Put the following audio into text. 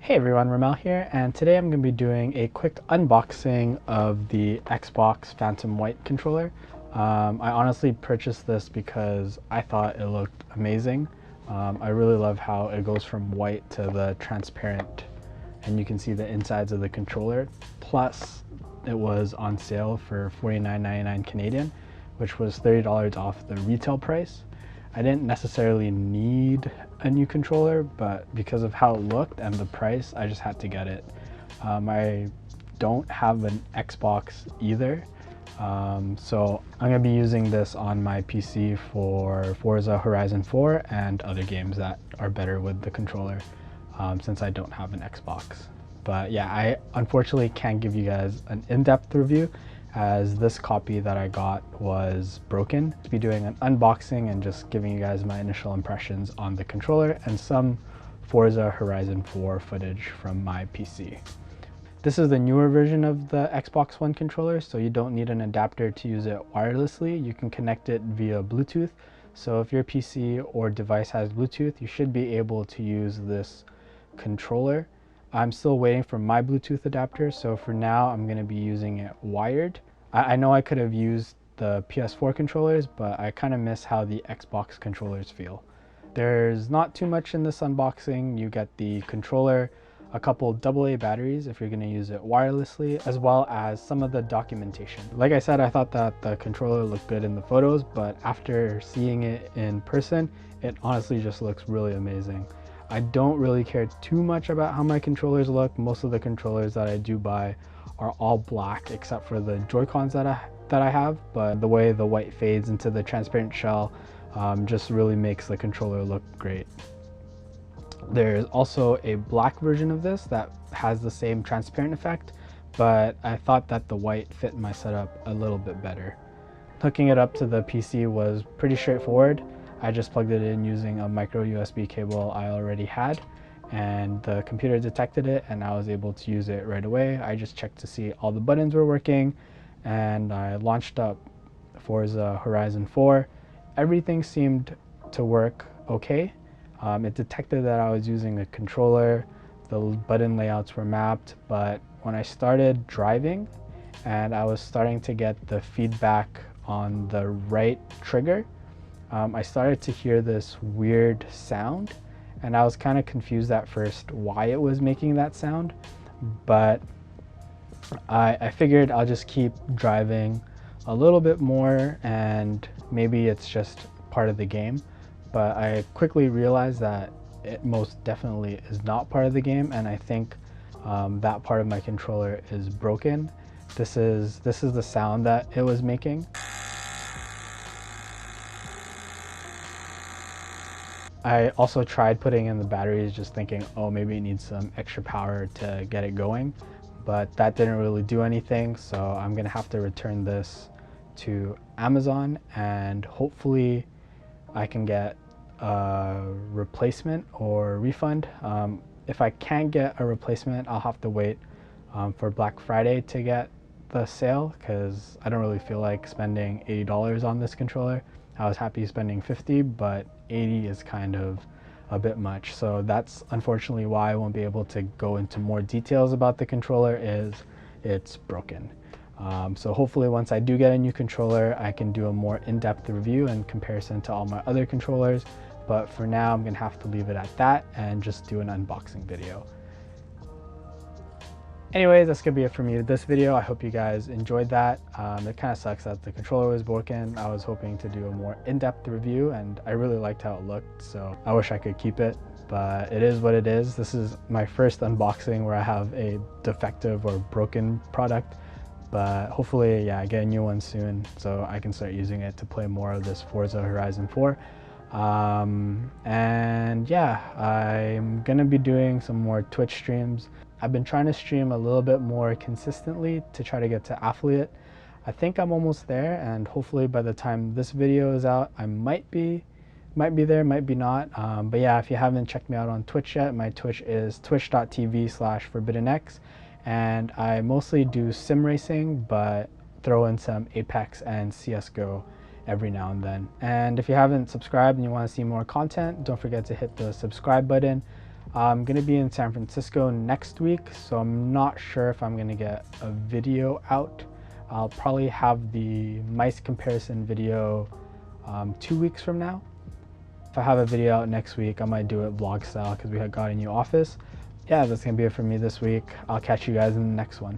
Hey everyone, Ramel here, and today I'm going to be doing a quick unboxing of the Xbox Phantom White controller. I honestly purchased this because I thought it looked amazing. I really love how it goes from white to the transparent, and you can see the insides of the controller. Plus, it was on sale for $49.99 Canadian, which was $30 off the retail price. I didn't necessarily need a new controller, but because of how it looked and the price, I just had to get it. I don't have an Xbox either, so I'm going to be using this on my PC for Forza Horizon 4 and other games that are better with the controller, since I don't have an Xbox. But yeah, I unfortunately can't give you guys an in-depth review as this copy that I got was broken. I'll be doing an unboxing and just giving you guys my initial impressions on the controller and some Forza Horizon 4 footage from my PC. This is the newer version of the Xbox One controller, so you don't need an adapter to use it wirelessly. You can connect it via Bluetooth. So if your PC or device has Bluetooth, you should be able to use this controller. I'm still waiting for my Bluetooth adapter, so for now I'm going to be using it wired. I know I could have used the PS4 controllers, but I kind of miss how the Xbox controllers feel. There's not too much in this unboxing. You get the controller, a couple AA batteries if you're going to use it wirelessly, as well as some of the documentation. Like I said, I thought that the controller looked good in the photos, but after seeing it in person, it honestly just looks really amazing. I don't really care too much about how my controllers look. Most of the controllers that I do buy are all black except for the Joy-Cons that I have, but the way the white fades into the transparent shell just really makes the controller look great. There's also a black version of this that has the same transparent effect, but I thought that the white fit my setup a little bit better. Hooking it up to the PC was pretty straightforward. I just plugged it in using a micro USB cable I already had, and the computer detected it and I was able to use it right away. I just checked to see all the buttons were working and I launched up Forza Horizon 4. Everything seemed to work okay. It detected that I was using a controller, the button layouts were mapped, but when I started driving and I was starting to get the feedback on the right trigger, I started to hear this weird sound, and I was kind of confused at first why it was making that sound, but I figured I'll just keep driving a little bit more and maybe it's just part of the game. But I quickly realized that it most definitely is not part of the game, and I think that part of my controller is broken. This is the sound that it was making. I also tried putting in the batteries just thinking, oh, maybe it needs some extra power to get it going, but that didn't really do anything. So I'm gonna have to return this to Amazon and hopefully I can get a replacement or refund. If I can't get a replacement, I'll have to wait for Black Friday to get the sale because I don't really feel like spending $80 on this controller. I was happy spending 50, but 80 is kind of a bit much. So that's unfortunately why I won't be able to go into more details about the controller, is it's broken. So hopefully once I do get a new controller, I can do a more in-depth review in comparison to all my other controllers. But for now, I'm gonna have to leave it at that and just do an unboxing video. Anyways, that's gonna be it for me with this video. I hope you guys enjoyed that. It kind of sucks that the controller was broken. I was hoping to do a more in-depth review and I really liked how it looked, so I wish I could keep it, but it is what it is. This is my first unboxing where I have a defective or broken product, but hopefully, yeah, I get a new one soon so I can start using it to play more of this Forza Horizon 4. And yeah, I'm gonna be doing some more Twitch streams. I've been trying to stream a little bit more consistently to try to get to affiliate. I think I'm almost there, and hopefully by the time this video is out, I might be there, might be not. But yeah, if you haven't checked me out on Twitch yet, my Twitch is twitch.tv/forbiddenx, and I mostly do sim racing, but throw in some Apex and CSGO every now and then. And if you haven't subscribed and you want to see more content, don't forget to hit the subscribe button. I'm gonna be in San Francisco next week, so I'm not sure if I'm gonna get a video out. I'll probably have the mice comparison video 2 weeks from now. If I have a video out next week, I might do it vlog style because we got a new office. Yeah, that's gonna be it for me this week. I'll catch you guys in the next one.